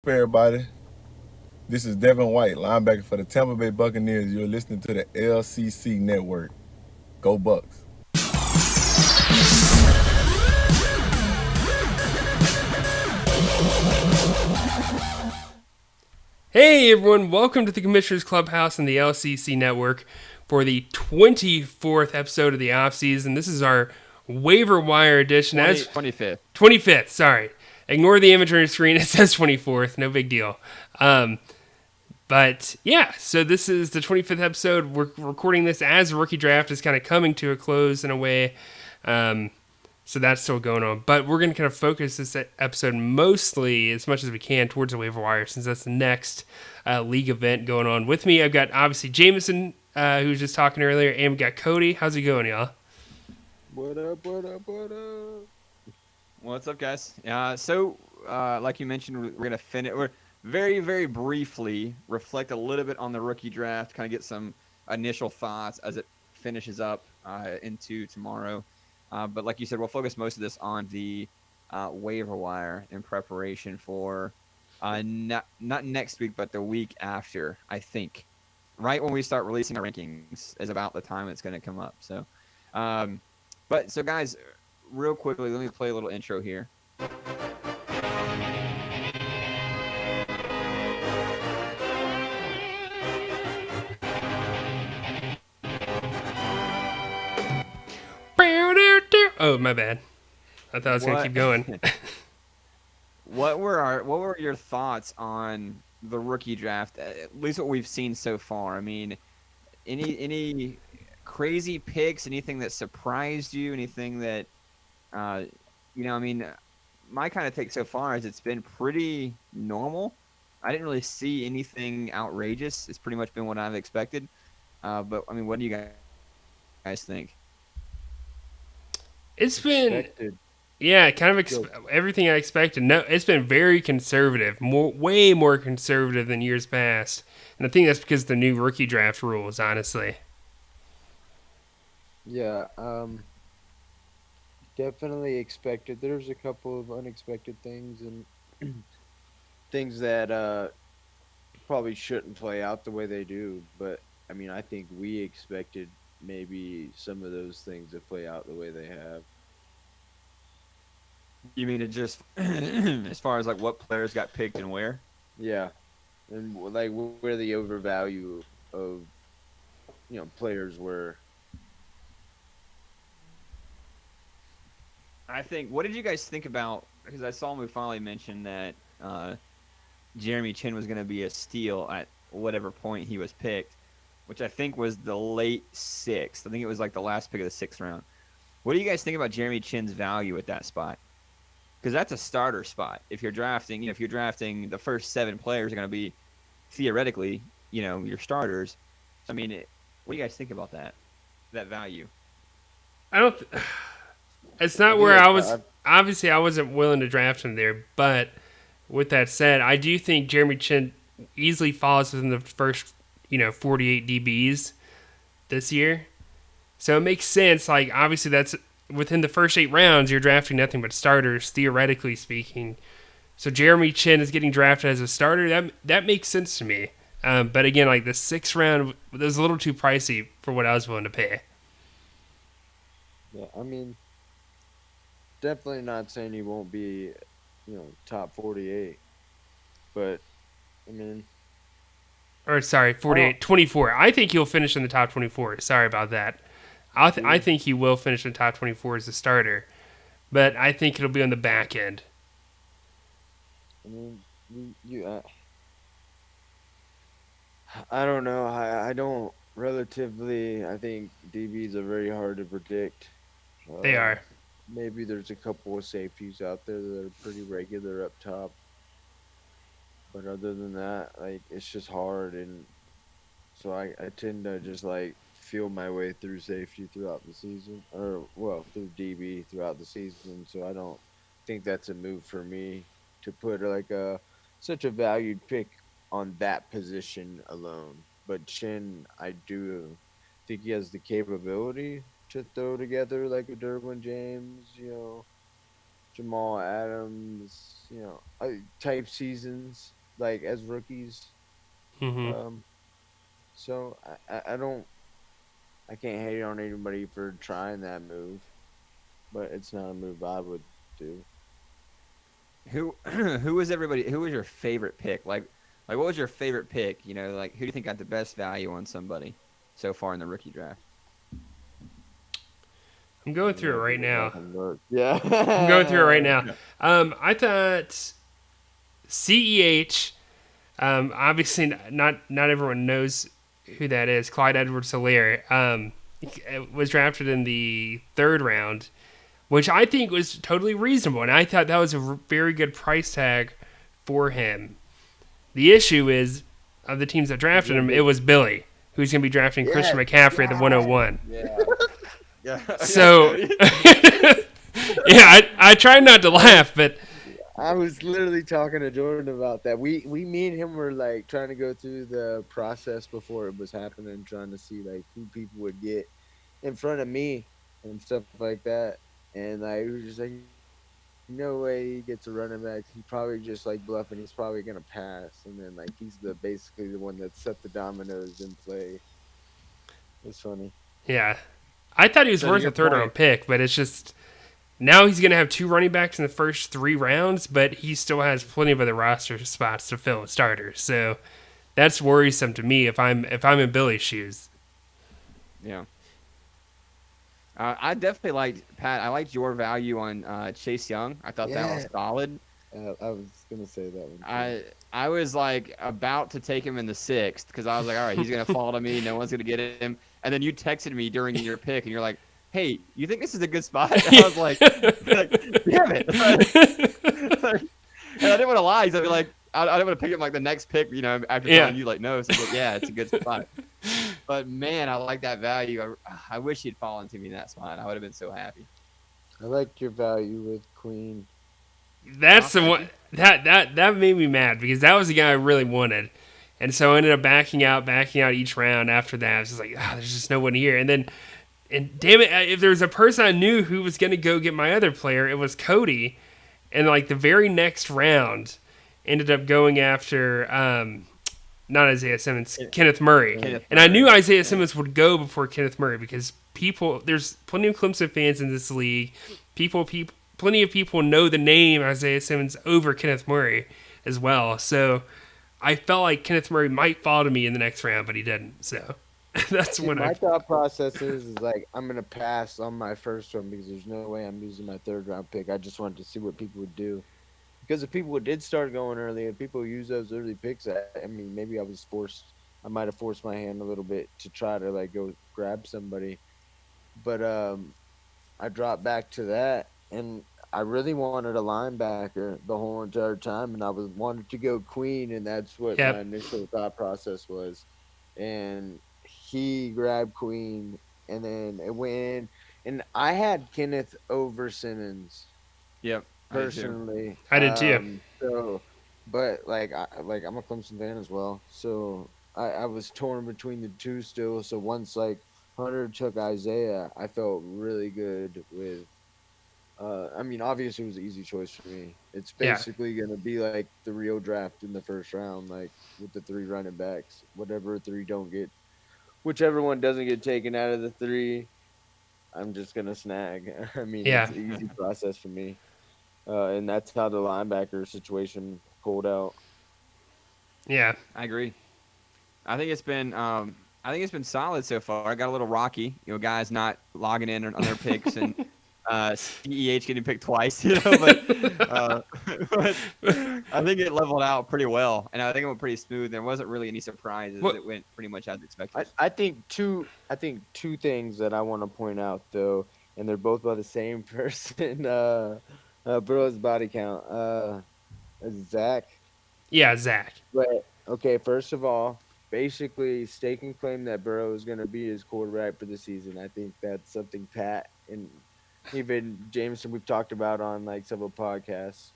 Hey everybody, this is Devin White, linebacker for the Tampa Bay Buccaneers. You're listening to the LCC Network. Go Bucks! Hey everyone, welcome to the Commissioner's Clubhouse and the LCC Network for the 24th episode of the offseason. This is our waiver wire edition. 25th. 25th, sorry. Ignore the image screen, it says 24th, no big deal. But yeah, so this is the 25th episode. We're recording this as the rookie draft is kind of coming to a close in a way. So that's still going on. But we're going to kind of focus this episode mostly, as much as we can, towards the waiver wire, since that's the next league event going on. With me, I've got obviously Jameson, who was just talking earlier, and we got Cody. How's it going, y'all? What up, what up, what up? What's up, guys? Like you mentioned, we're going to finish. We're very briefly reflect a little bit on the rookie draft, kind of get some initial thoughts as it finishes up into tomorrow. But like you said, we'll focus most of this on the waiver wire in preparation for not next week, but the week after, I think. Right when we start releasing our rankings is about the time it's going to come up. So, guys, real quickly, let me play a little intro here. Oh, my bad. I thought I was going to keep going. What were your thoughts on the rookie draft? At least what we've seen so far. I mean, any crazy picks? Anything that surprised you? Anything that I mean, my kind of take so far is it's been pretty normal. I didn't really see anything outrageous. It's pretty much been what I've expected. But I mean, what do you guys think? It's been, Expected. yeah, kind of everything I expected. No, it's been very conservative, way more conservative than years past. And I think that's because of the new rookie draft rules, honestly. Yeah, definitely expected. There's a couple of unexpected things and things that probably shouldn't play out the way they do. But I mean, I think we expected maybe some of those things to play out the way they have. You mean it just as far as like what players got picked and where? Yeah, and like where the overvalue of players were. I think. What did you guys think about? Because I saw Mufali mention that Jeremy Chin was going to be a steal at whatever point he was picked, which I think was the late sixth. I think it was like the last pick of the sixth round. What do you guys think about Jeremy Chin's value at that spot? Because that's a starter spot. If you're drafting, if you're drafting the first 7 players are going to be theoretically, your starters. I mean, what do you guys think about that? That value? I don't. It's I not think where I that's was. Obviously, I wasn't willing to draft him there. But with that said, I do think Jeremy Chin easily falls within the first, 48 DBs this year. So it makes sense. Like, obviously, that's within the first 8 rounds, you're drafting nothing but starters, theoretically speaking. So Jeremy Chin is getting drafted as a starter. That makes sense to me. But again, like the 6th round was a little too pricey for what I was willing to pay. Yeah, I mean, definitely not saying he won't be, top 48, but I mean, Or sorry, I don't 48, 24. I think he'll finish in the top 24. Sorry about that. I see. think he will finish in the top 24 as a starter, but I think it'll be on the back end. I mean, I don't know. I don't relatively. I think DBs are very hard to predict. They Uh, are. Maybe there's a couple of safeties out there that are pretty regular up top, but other than that, like it's just hard, and so I tend to just like feel my way through safety throughout the season, or well, through DB throughout the season. So I don't think that's a move for me to put like a such a valued pick on that position alone. But Chin, I do think he has the capability to throw together like a Derwin James, Jamal Adams, type seasons like as rookies. Hmm. Um, so I can't hate on anybody for trying that move, but it's not a move I would do. Who was everybody? Who was your favorite pick? Like what was your favorite pick? Like who do you think got the best value on somebody so far in the rookie draft? I'm going I'm through gonna it have to right go now. back and look. I'm going through it right Yeah. now. I thought CEH. Obviously, not everyone knows who that is. Clyde Edwards-Helaire was drafted in the third round, which I think was totally reasonable, and I thought that was a very good price tag for him. The issue is, of the teams that drafted him, it was Billy, who's going to be drafting Christian Yes, McCaffrey at the 101. Yeah. Yeah. So, Cody. yeah, I try not to laugh, but I was literally talking to Jordan about that. Me and him were like trying to go through the process before it was happening, trying to see like who people would get in front of me and stuff like that. And like we were just like, no way he gets a running back. He probably just like bluffing. He's probably gonna pass, and then like he's basically the one that set the dominoes in play. It's funny. yeah. I thought he was So to worth a your third round point, pick, but it's just now he's going to have two running backs in the first three rounds, but he still has plenty of other roster spots to fill with starters. So that's worrisome to me if I'm in Billy's shoes. yeah. I definitely liked Pat. I liked your value on Chase Young. I thought that was Yeah, solid. I was gonna say that one too. I was like about to take him in the sixth because I was like, all right, he's gonna fall to me. No one's gonna get him. And then you texted me during your pick, and you're like, hey, you think this is a good spot? And I was like damn it. And I didn't want to lie. So I'd be like, I didn't want to pick him like the next pick, after Yeah. telling you like no. So like, yeah, it's a good spot. But man, I like that value. I wish he'd fallen to me in that spot. I would have been so happy. I liked your value with Queen. That's the Thank one you. that made me mad because that was the guy I really wanted. And so I ended up backing out each round after that. I was just like, there's just no one here. And damn it, if there was a person I knew who was going to go get my other player, it was Cody. And like the very next round, ended up going after not Isaiah Simmons, Kenneth Murray. Kenneth And I Murray. knew Isaiah Simmons would go before Kenneth Murray because there's plenty of Clemson fans in this league. Plenty of people know the name Isaiah Simmons over Kenneth Murray as well. So I felt like Kenneth Murray might fall to me in the next round, but he didn't. So that's See, when my thought process is like I'm gonna pass on my first one because there's no way I'm using my third round pick. I just wanted to see what people would do. Because if people did start going early, if people use those early picks, I mean, maybe I might have forced my hand a little bit to try to like go grab somebody. But I dropped back to that, and I really wanted a linebacker the whole entire time, and I was wanted to go Queen, and that's what my Yep. initial thought process was. And he grabbed Queen, and then it went in, and I had Kenneth over Simmons Yep. I do too. personally. I did too. But I'm a Clemson fan as well, so I was torn between the two still. So once like Hunter took Isaiah, I felt really good with. I mean, obviously it was an easy choice for me. It's Yeah. basically gonna be like the real draft in the first round, like with the three running backs. Whichever one doesn't get taken out of the three, I'm just gonna snag. I mean, Yeah. it's an easy process for me. And that's how the linebacker situation pulled out. Yeah. I agree. I think it's been solid so far. I got a little rocky, guys not logging in on their picks and CEH getting picked twice, but I think it leveled out pretty well, and I think it went pretty smooth. There wasn't really any surprises. What- It went pretty much as expected. I think two things that I want to point out though, and they're both by the same person. Burrow's body count. Zach. Yeah, Zach. But okay, first of all, basically stake and claim that Burrow is going to be his quarterback for the season. I think that's something Pat and even Jameson we've talked about on like several podcasts.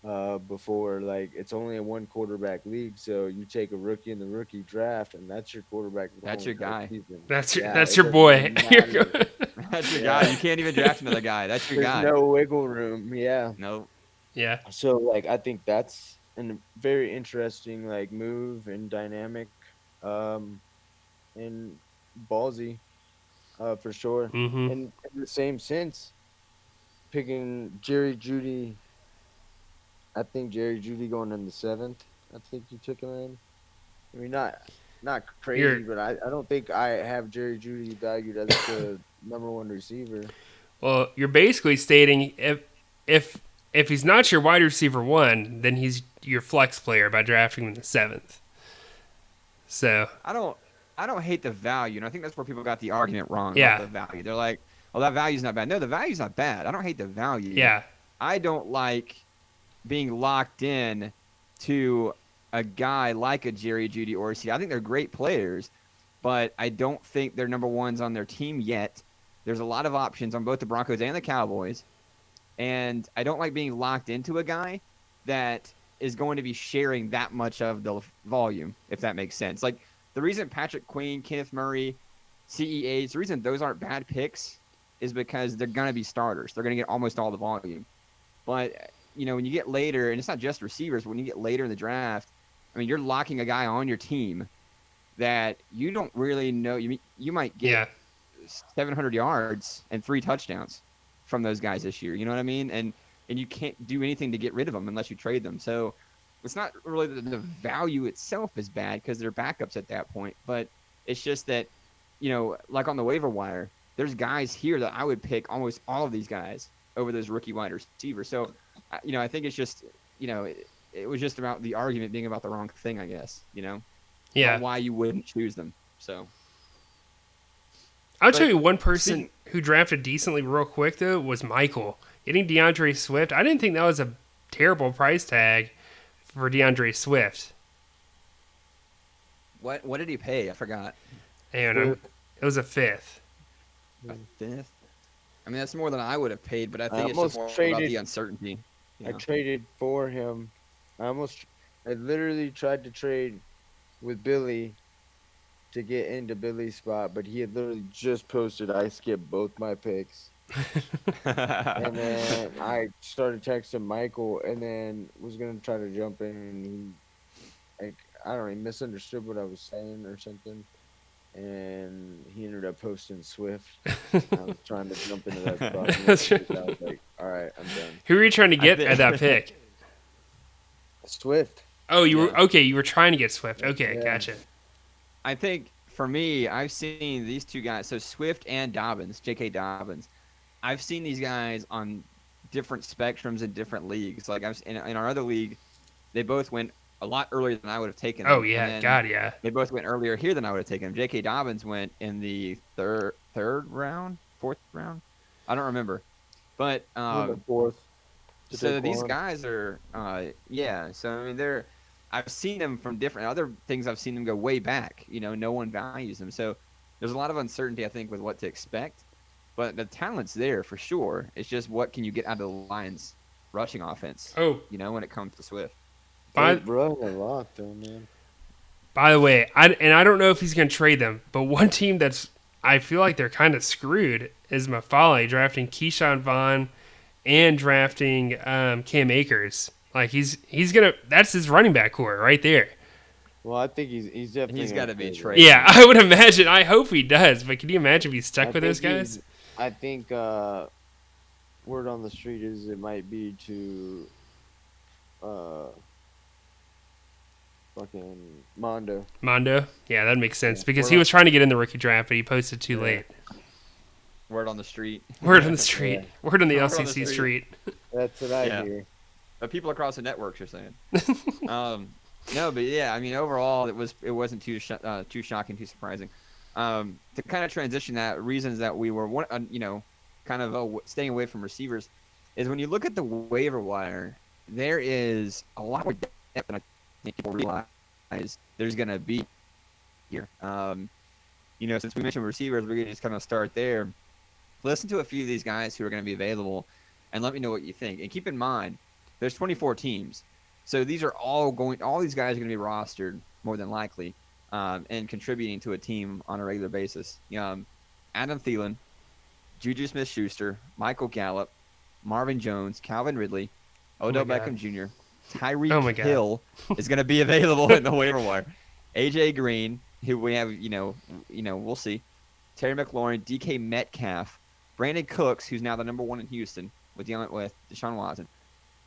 before. Like it's only a one quarterback league, so you take a rookie in the rookie draft, and that's your quarterback the That's whole your entire guy. season. That's your Yeah, that's it your doesn't boy. even matter. That's your guy. Yeah, You can't even draft another guy. That's your there's guy. no wiggle room. Yeah, No. Yeah. so like I think that's a very interesting like move and dynamic, um, and ballsy, for sure. Mm-hmm. And in the same sense, picking Jerry Judy, I think Jerry Judy going in the seventh. I think you took him in. I mean, not You're crazy, but I don't think I have Jerry Judy valued as the number one receiver. well. You're basically stating if if he's not your wide receiver one, then he's your flex player by drafting him in the 7th. So I don't I don't hate the value, and I think that's where people got the argument wrong about yeah, the value. They're like, "Oh, that value's not bad." No, the value's not bad. I don't hate the value. yeah, I don't like being locked in to a guy like a Jerry Judy or C. I think they're great players, but I don't think they're number ones on their team yet. There's a lot of options on both the Broncos and the Cowboys, and I don't like being locked into a guy that is going to be sharing that much of the volume, if that makes sense. Like the reason Patrick Queen, Kenneth Murray, CEAs, the reason those aren't bad picks is because they're going to be starters. They're going to get almost all the volume. But when you get later, and it's not just receivers, but when you get later in the draft, I mean, you're locking a guy on your team that you don't really know. You might get yeah, 700 yards and 3 touchdowns from those guys this year. You know what I mean? And you can't do anything to get rid of them unless you trade them. So it's not really the value itself is bad because they're backups at that point. But it's just that, like on the waiver wire, there's guys here that I would pick almost all of these guys over those rookie wide receivers. So, I think it's just, it was just about the argument being about the wrong thing, I guess, yeah. about why you wouldn't choose them. So, I'll but tell you one person speaking, who drafted decently real quick though was Michael. Getting DeAndre Swift, I didn't think that was a terrible price tag for DeAndre Swift. what did he pay? I forgot. And Swift, it was a 5th. A fifth? I mean, that's more than I would have paid, but I I think it's just almost more about traded. the uncertainty. I Yeah. traded for him. I literally tried to trade with Billy to get into Billy's spot, but he had literally just posted I skipped both my picks. And then I started texting Michael, and then was gonna try to jump in, and like I don't know, he misunderstood what I was saying or something, and he ended up posting Swift. I was trying to jump into that spot, and I was like, all right, I'm done. Who were you trying to I get at that think. pick? Swift. Oh, you were Yeah. okay. You were trying to get Swift. Okay, Yeah. gotcha. I think for me, I've seen these two guys, so Swift and Dobbins, J.K. Dobbins. I've seen these guys on different spectrums in different leagues. Like in our other league, they both went a lot earlier than I would have taken them. Oh yeah, And then God yeah. they both went earlier here than I would have taken them. J.K. Dobbins went in the third round, fourth round. I don't remember, but The fourth. to so take these one. guys are, yeah. So I mean, they're. I've seen them from different other things. I've seen them go way back. No one values them. So there's a lot of uncertainty, I think, with what to expect. But the talent's there for sure. It's just what can you get out of the Lions' rushing offense? Oh, When it comes to Swift. by They run a lot though, man. by the way, I don't know if he's gonna trade them, but one team that's I feel like they're kind of screwed is Mafale drafting Keyshawn Vaughn and drafting Cam Akers. Like he's gonna that's his running back core right there. Well, I think he's definitely He's gonna got to be trade him. traded. Yeah, I would imagine. I hope he does, but can you imagine if he's stuck I with those think guys? I think word on the street is it might be to uh fucking Mondo. Mondo? Yeah, that makes sense Yeah. because We're he not- was trying to get in the rookie draft, but he posted too Yeah. late. Word on the street. Word on the street. Yeah. Word on the Word on the LCC street. street. That's what I Yeah. hear. But people across the networks are saying. No, but yeah, I mean, overall, it wasn't too shocking, too surprising. To kind of transition that, reasons that we were kind of staying away from receivers, is when you look at the waiver wire, there is a lot more depth than I think people realize there's gonna be here. Since we mentioned receivers, we're gonna just kind of start there. Listen to a few of these guys who are going to be available, and let me know what you think. And keep in mind, There's 24 teams, so these are all these guys are going to be rostered more than likely, and contributing to a team on a regular basis. Adam Thielen, Juju Smith-Schuster, Michael Gallup, Marvin Jones, Calvin Ridley, Odell my Beckham God. Jr., Oh my Tyreek God. Hill is going to be available in the waiver wire. AJ Green, who we have, we'll see. Terry McLaurin, DK Metcalf, Brandon Cooks, who's now the number 1 in Houston with Deshaun Watson,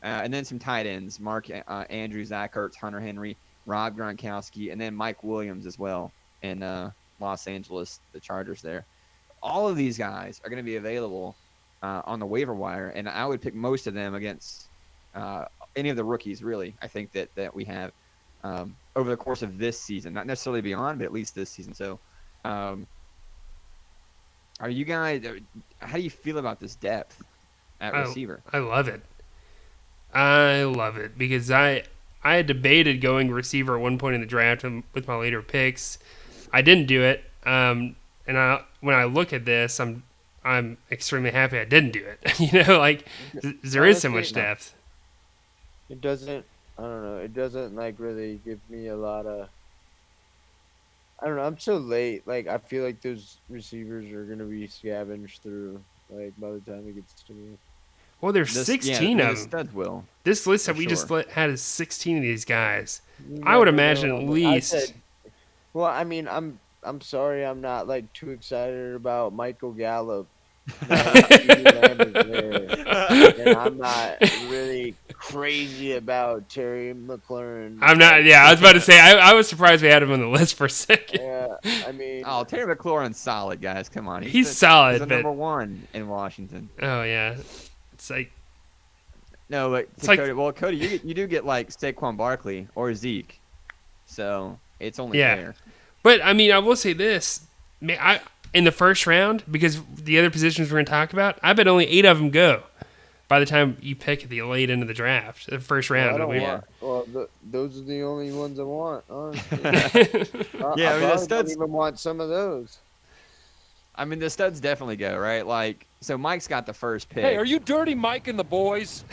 and then some tight ends: Mark Andrews, Zach Ertz, Hunter Henry, Rob Gronkowski, and then Mike Williams as well in Los Angeles, the Chargers there. All of these guys are going to be available on the waiver wire, and I would pick most of them against any of the rookies, really. I think that we have over the course of this season, not necessarily beyond, but at least this season. So, are you guys? How do you feel about this depth at receiver? I love it. I love it because I had debated going receiver at one point in the draft with my later picks. I didn't do it. And when I look at this, I'm extremely happy I didn't do it. Like there is so much depth. It doesn't. I don't know. It doesn't like really give me a lot of. I don't know. I'm so late. Like I feel like those receivers are gonna be scavenged through. Like by the time it gets to me. Well, there's 16 of them. Studs will. This list that we just had is 16 of these guys. I would imagine at least. I mean, I'm sorry, I'm not like too excited about Michael Gallup. And I'm not really crazy about Terry McLaurin. I'm not. Yeah, I was about to say. I was surprised we had him on the list for a second. Yeah, I mean. Oh, Terry McLaurin's solid, guys. Come on, he's solid. He's the number 1 in Washington. Oh yeah, it's like. No, but Cody. Well, Cody, you do get like Saquon Barkley or Zeke, so it's only fair. But I mean, I will say this: in the first round, because the other positions we're going to talk about, I bet only 8 of them go by the time you pick at the late end of the draft, the first round. Those are the only ones I want, honestly. I mean, the studs don't even want some of those. I mean, the studs definitely go, right? Like, so Mike's got the first pick. Hey, are you Dirty Mike and the boys?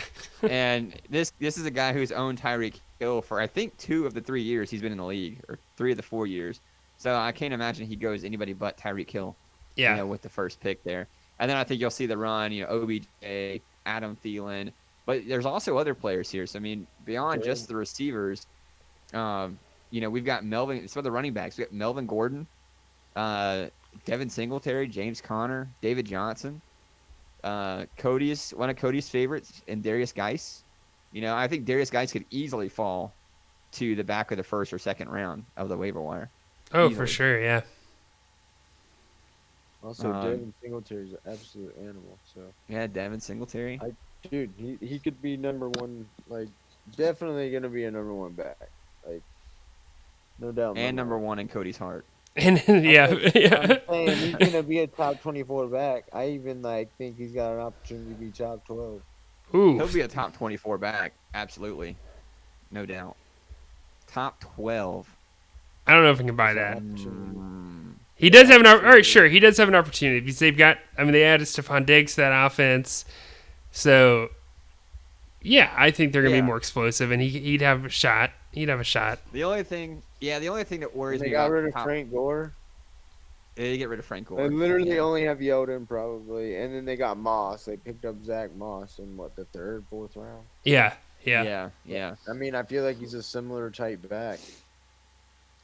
And this is a guy who's owned Tyreek Hill for, I think, 2 of the 3 years he's been in the league, or 3 of the 4 years. So I can't imagine he goes anybody but Tyreek Hill. Yeah. With the first pick there. And then I think you'll see the run, OBJ, Adam Thielen. But there's also other players here. So, I mean, beyond just the receivers, we've got Melvin. It's for the running backs. We've got Melvin Gordon, Devin Singletary, James Conner, David Johnson, one of Cody's favorites, and Darius Geis. I think Darius Geis could easily fall to the back of the first or second round of the waiver wire. Oh, easily. For sure, yeah. Also, Devin Singletary is an absolute animal. So yeah, Devin Singletary. Dude, he could be number 1. Like, definitely gonna be a number 1 back. Like, no doubt. And number 1 in Cody's heart. And yeah. I'm saying he's gonna be a top 24 back. I even think he's got an opportunity to be top 12. Ooh. He'll be a top 24 back, absolutely, no doubt. Top 12. I don't know if I can buy that. He does have he does have an opportunity because they added Stephon Diggs to that offense, so yeah, I think they're gonna be more explosive, and he'd have a shot. He'd have a shot. The only thing that worries me they got rid of Frank Gore. They get rid of Frank Gore. They literally only have Yeldon probably, and then they got Moss. They picked up Zach Moss in the 3rd, 4th round. Yeah. I mean, I feel like he's a similar type back.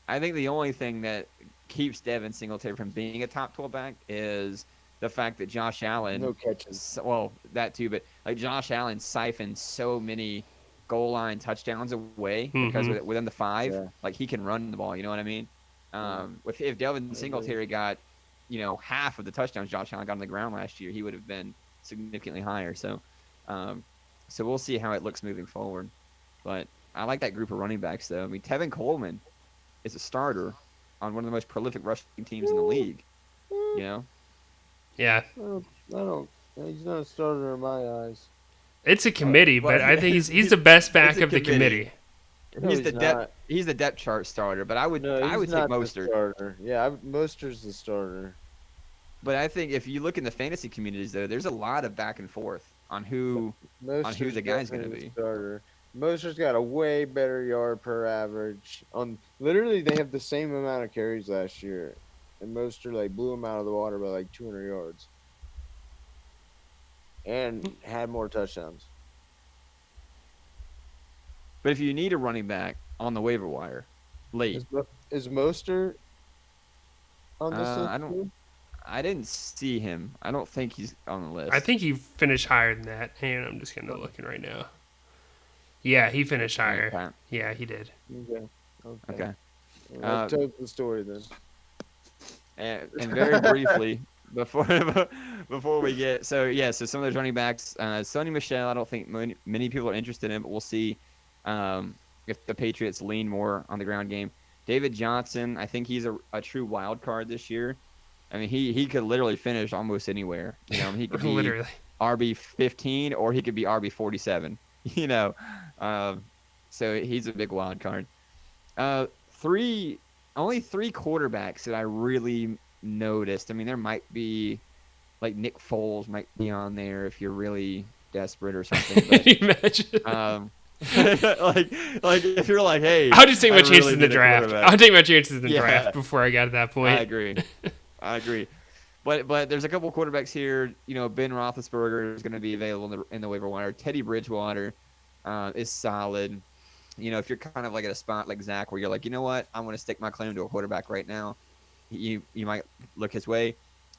I think the only thing that keeps Devin Singletary from being a top 12 back is the fact that Josh Allen. No catches. Well, that too, but like Josh Allen siphoned so many goal line touchdowns away because within the 5, like he can run the ball. You know what I mean? If Devin Singletary got, half of the touchdowns Josh Allen got on the ground last year, he would have been significantly higher. So we'll see how it looks moving forward. But I like that group of running backs, though. I mean, Tevin Coleman is a starter on one of the most prolific rushing teams in the league. Yeah. He's not a starter in my eyes. It's a committee, but I think he's the best back of the committee. He's the depth chart starter, but I would take Mostert. Yeah, Mostert's the starter. But I think if you look in the fantasy communities, though, there's a lot of back and forth on who Mostert's the guy's gonna definitely the be. starter. Mostert's got a way better yard per average. Literally, they have the same amount of carries last year, and Mostert like blew him out of the water by like 200 yards, and had more touchdowns. But if you need a running back on the waiver wire, late, Is Mostert on this list I don't. too? I didn't see him. I don't think he's on the list. I think he finished higher than that. And I'm just gonna looking right now. Yeah, he finished higher. Pat. Yeah, he did. Okay. Well, that tells the story then. And very briefly, before we get so some of those running backs, Sonny Michel, I don't think many people are interested in, but we'll see if the Patriots lean more on the ground game. David Johnson, I think he's a true wild card this year. I mean, he could literally finish almost anywhere. You know, he could be Literally. RB 15 or he could be RB 47. You know, so he's a big wild card. Only three quarterbacks that I really noticed. I mean, there might be like Nick Foles might be on there if you're really desperate or something. But, Imagine. like if you're like, hey, I'll just take my I chances really in the need a draft. quarterback. I'll take my chances in the Yeah. draft before I got to that point. I agree. But there's a couple quarterbacks here. You know, Ben Roethlisberger is going to be available in the waiver wire. Teddy Bridgewater is solid. You know, if you're kind of like at a spot like Zach where you're like, you know what, I want to stick my claim to a quarterback right now, you might look his way.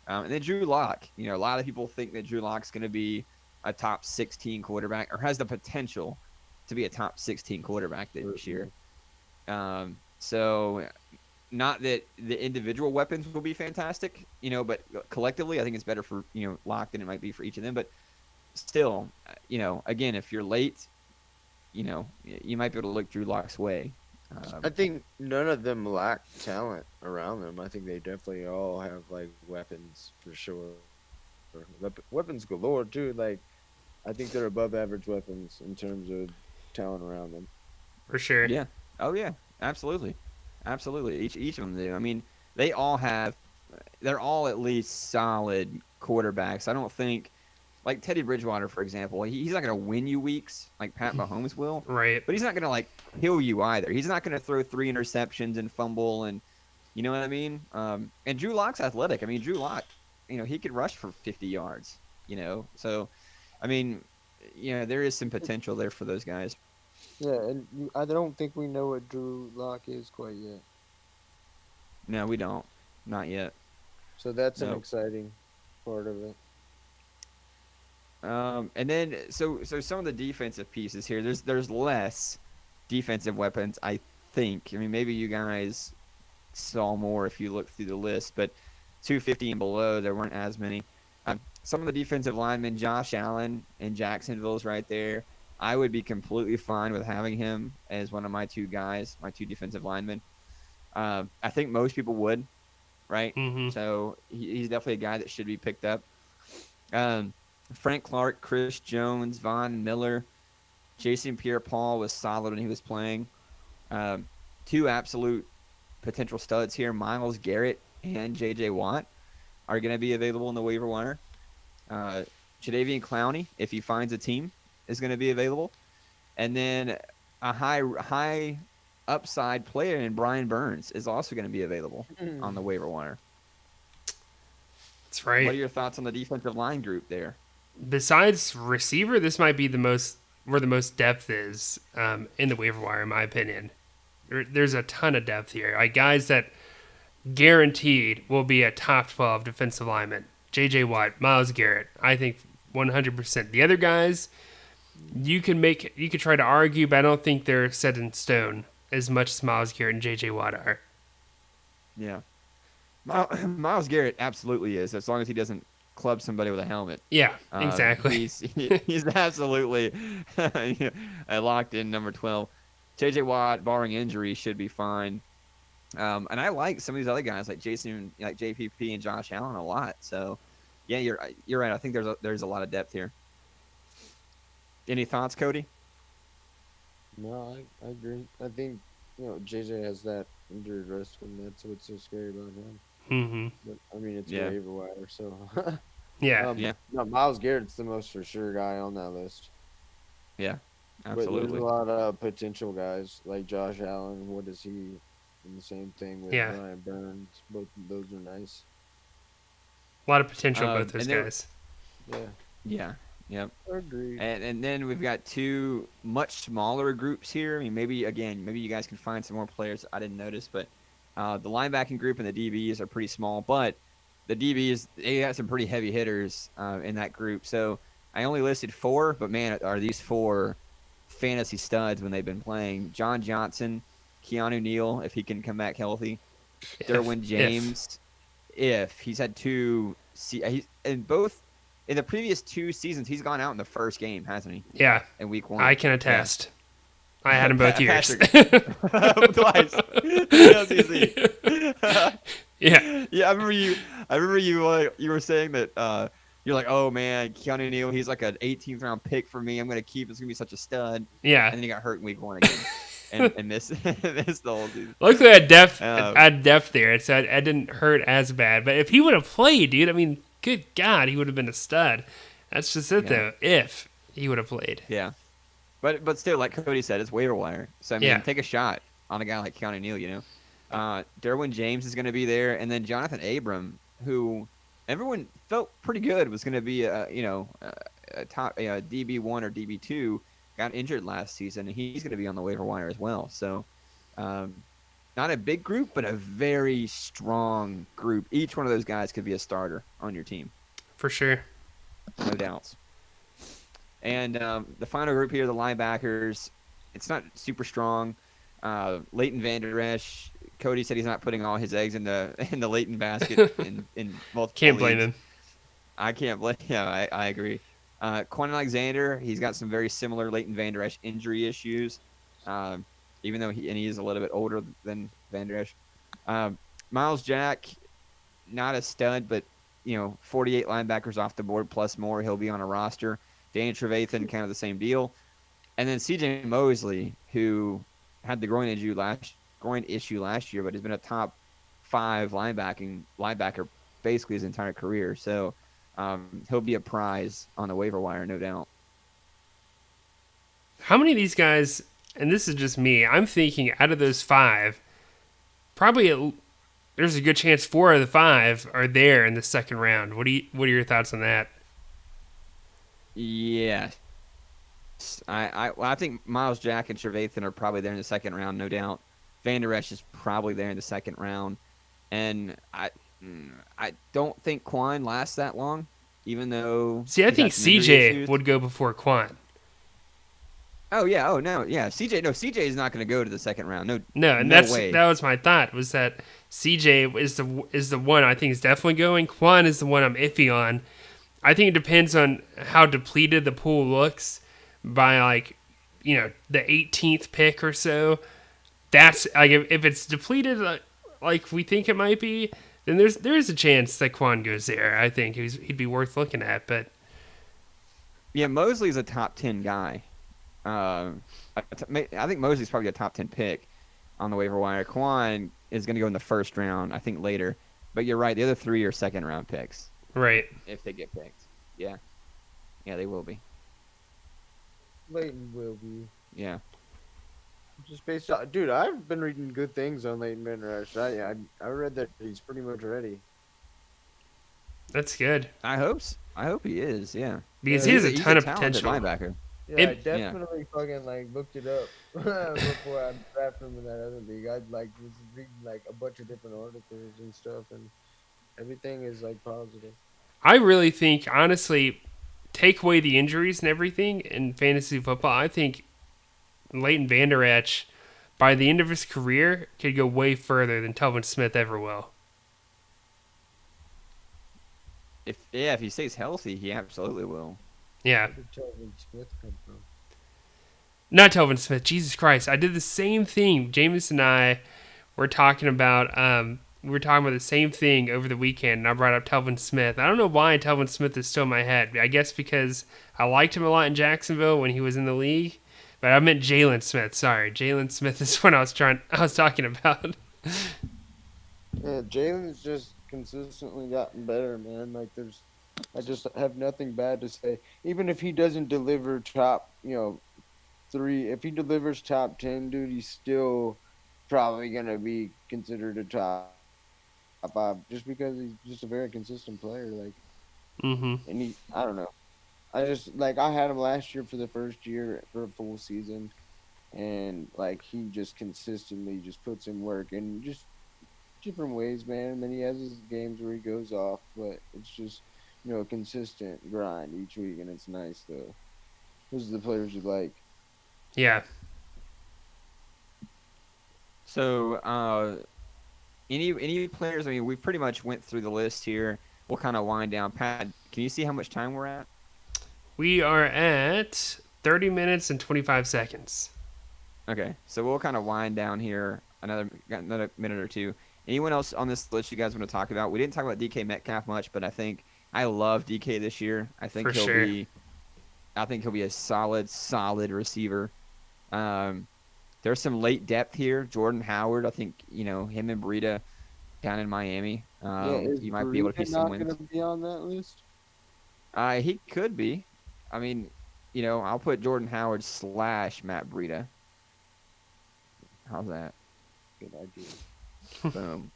And then Drew Lock. You know, a lot of people think that Drew Lock's going to be a top 16 quarterback or has the potential to be a top 16 quarterback this year. So not that the individual weapons will be fantastic, you know, but collectively I think it's better for, you know, Lock than it might be for each of them. But still, you know, again, if you're late, you know, you might be able to look Drew Lock's way. I think none of them lack talent around them. I think they definitely all have like weapons for sure. Weapons galore too. Like I think they're above average weapons in terms of talent around them. For sure. Yeah. Oh yeah. Absolutely. Each of them do. I mean, they're all at least solid quarterbacks. I don't think. Like Teddy Bridgewater, for example, he's not going to win you weeks like Pat Mahomes will. Right. But he's not going to, like, kill you either. He's not going to throw 3 interceptions and fumble and – you know what I mean? And Drew Lock's athletic. I mean, Drew Lock, you know, he could rush for 50 yards, you know. So, I mean, you know, there is some potential there for those guys. Yeah, and I don't think we know what Drew Lock is quite yet. No, we don't. Not yet. So that's an Nope. exciting part of it. And then so some of the defensive pieces here. There's less defensive weapons, I think. I mean, maybe you guys saw more if you look through the list, but 250 and below, there weren't as many. Some of the defensive linemen, Josh Allen in Jacksonville is right there. I would be completely fine with having him as one of my two guys, my two defensive linemen. I think most people would, right? Mm-hmm. So he's definitely a guy that should be picked up. Frank Clark, Chris Jones, Von Miller, Jason Pierre-Paul was solid when he was playing. Two absolute potential studs here, Myles Garrett and J.J. Watt, are going to be available in the waiver wire. Jadeveon Clowney, if he finds a team, is going to be available. And then a high upside player in Brian Burns is also going to be available on the waiver wire. That's right. What are your thoughts on the defensive line group there? Besides receiver, this might be where the most depth is in the waiver wire, in my opinion. There's a ton of depth here. Like guys that guaranteed will be a top 12 defensive lineman. J.J. Watt, Myles Garrett, I think 100%. The other guys, you could try to argue, but I don't think they're set in stone as much as Myles Garrett and J.J. Watt are. Yeah. Myles Garrett absolutely is, as long as he doesn't club somebody with a helmet. Yeah, exactly. He's absolutely a locked-in number 12. J.J. Watt, barring injury, should be fine. And I like some of these other guys like Jason, like JPP and Josh Allen a lot. So, yeah, you're right. I think there's a lot of depth here. Any thoughts, Cody? No, I agree. I think, you know, JJ has that injured risk, and that's what's so scary about him. Mm-hmm. But, I mean, it's Yeah. waiver wire, so. Yeah. Yeah. No, Miles Garrett's the most for sure guy on that list. Yeah, But there's absolutely. a lot of potential guys like Josh Allen. What is he? And the same thing with Yeah. Brian Burns. Both of those are nice. A lot of potential, both those And then, guys. Yeah, yeah, yep. agreed. And then we've got two much smaller groups here. I mean, maybe you guys can find some more players I didn't notice, but the linebacking group and the DBs are pretty small. But the DBs, they got some pretty heavy hitters in that group. So I only listed 4, but man, are these 4 fantasy studs when they've been playing? John Johnson, Keanu Neal, if he can come back healthy, Derwin James, if he's had 2, he's in both. In the previous 2 seasons, he's gone out in the first game, hasn't he? Yeah. In week 1. I can attest. I had him both years. Twice. LCC. Yeah. Yeah, I remember you were saying that you're like, oh man, Keanu Neal, he's like an 18th round pick for me. I'm gonna keep. It's gonna be such a stud. Yeah. And then he got hurt in week 1 again, and missed the whole season. Luckily, I had depth there, so I didn't hurt as bad. But if he would have played, dude, I mean, good God, he would have been a stud. That's just it, though. If he would have played. Yeah. But still, like Cody said, it's waiver wire. So, I mean, take a shot on a guy like Keanu Neal, you know. Derwin James is going to be there. And then Jonathan Abram, who everyone felt pretty good was going to be, a top DB1 or DB2, got injured last season. And he's going to be on the waiver wire as well. So, not a big group, but a very strong group. Each one of those guys could be a starter on your team. For sure. No doubts. And the final group here, the linebackers, it's not super strong. Leighton Vander Esch, Cody said he's not putting all his eggs in the Leighton basket in multiple Can't blame leagues. him. I can't blame. Yeah, I agree. Quan Alexander, he's got some very similar Leighton Vander Esch injury issues, even though he is a little bit older than Vander Esch. Miles Jack, not a stud, but 48 linebackers off the board plus more. He'll be on a roster. Danny Trevathan, kind of the same deal. And then C.J. Mosley, who had the groin issue last year, but has been a top 5 linebacker basically his entire career. So he'll be a prize on the waiver wire, no doubt. How many of these guys, and this is just me, I'm thinking out of those 5, probably there's a good chance 4 of the 5 are there in the second round. What are your thoughts on that? Yeah. I think Miles Jack and Trevathan are probably there in the second round, no doubt. Vander Esch is probably there in the second round. And I don't think Quan lasts that long, even though... See, I think CJ would go before Quan. Oh, yeah. Oh, no. Yeah. CJ is not going to go to the second round. No, and no way. That was my thought, was that CJ is the one I think is definitely going. Quan is the one I'm iffy on. I think it depends on how depleted the pool looks by the 18th pick or so. That's like if it's depleted like we think it might be, then there is a chance that Quan goes there. I think he'd be worth looking at. But yeah, Mosley's a top 10 guy. I think Mosley's probably a top 10 pick on the waiver wire. Quan is going to go in the first round, I think later. But you're right, the other 3 are second round picks. Right. If they get picked. Yeah. Yeah, they will be. Leighton will be. Yeah. Just based on, dude, I've been reading good things on Leighton Vander Esch. I read that he's pretty much ready. That's good. I hope he is, yeah. Because he has a ton of talented potential. linebacker. Yeah, I definitely fucking looked it up before I drafted him in that other league. I was reading a bunch of different articles and stuff, and everything is positive. I really think, honestly, take away the injuries and everything in fantasy football, I think Leighton Vander Esch, by the end of his career, could go way further than Telvin Smith ever will. If he stays healthy, he absolutely will. Yeah. Where did Telvin Smith come from? Not Telvin Smith. Jesus Christ. I did the same thing. Jameis and I were talking about the same thing over the weekend, and I brought up Telvin Smith. I don't know why Telvin Smith is still in my head. I guess because I liked him a lot in Jacksonville when he was in the league. But I meant Jalen Smith. Sorry. Jalen Smith is what I was talking about. Yeah, Jalen's just consistently gotten better, man. I just have nothing bad to say. Even if he doesn't deliver top, 3, if he delivers top 10, dude, he's still probably gonna be considered a top 5 just because he's just a very consistent player. Like, Mm-hmm. and I don't know. I just like I had him last year for the first year for a full season, and like he just consistently just puts in work and just different ways, man. And then he has his games where he goes off, but it's just a consistent grind each week, and it's nice though. Those are the players you like. Yeah. So, any players? I mean, we've pretty much went through the list here. We'll kind of wind down. Pat, can you see how much time we're at? We are at 30 minutes and 25 seconds. Okay, so we'll kind of wind down here. Got another minute or two. Anyone else on this list you guys want to talk about? We didn't talk about DK Metcalf much, but I love DK this year. I think For sure. I think he'll be a solid receiver. There's some late depth here. Jordan Howard, I think him and Breida down in Miami. Is You might be able to Breida see some not wins. going to be on that list? He could be. I mean, I'll put Jordan Howard / Matt Breida. How's that? Good idea. Boom.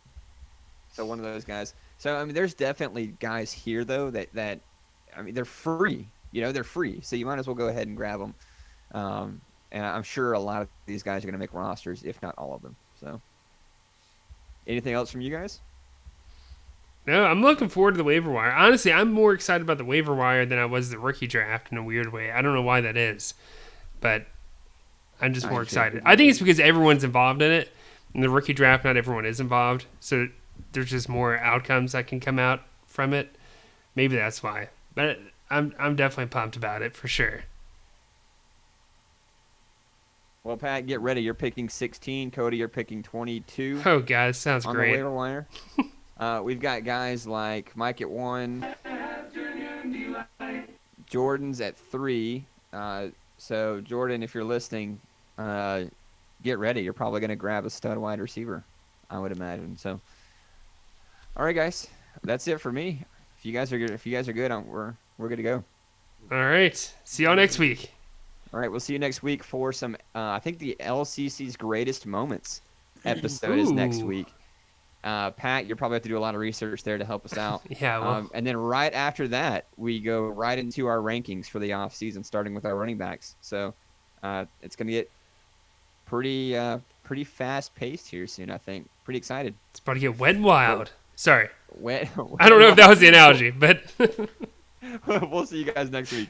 So one of those guys. So I mean, there's definitely guys here though that I mean they're free. They're free. So you might as well go ahead and grab them. And I'm sure a lot of these guys are going to make rosters, if not all of them. So, anything else from you guys? No, I'm looking forward to the waiver wire. Honestly, I'm more excited about the waiver wire than I was the rookie draft in a weird way. I don't know why that is, but I'm just more excited. I think it's because everyone's involved in it. In the rookie draft, not everyone is involved, so there's just more outcomes that can come out from it. Maybe that's why. But I'm definitely pumped about it for sure. Well, Pat, get ready. You're picking 16. Cody, you're picking 22. Oh, guys, sounds on great. The waiver wire. We've got guys like Mike at 1. Jordan's at 3. So, Jordan, if you're listening, get ready. You're probably going to grab a stud wide receiver, I would imagine. So, all right, guys, that's it for me. If you guys are good, we're good to go. All right. See y'all next week. All right, we'll see you next week for some. I think the LCC's greatest moments episode is next week. Pat, you'll probably have to do a lot of research there to help us out. Yeah, well. And then right after that, we go right into our rankings for the off season, starting with our running backs. So it's going to get pretty fast paced here soon. I think. Pretty excited. It's about to get wet and wild. Sorry. Wet. I don't know if that was the analogy, but We'll see you guys next week.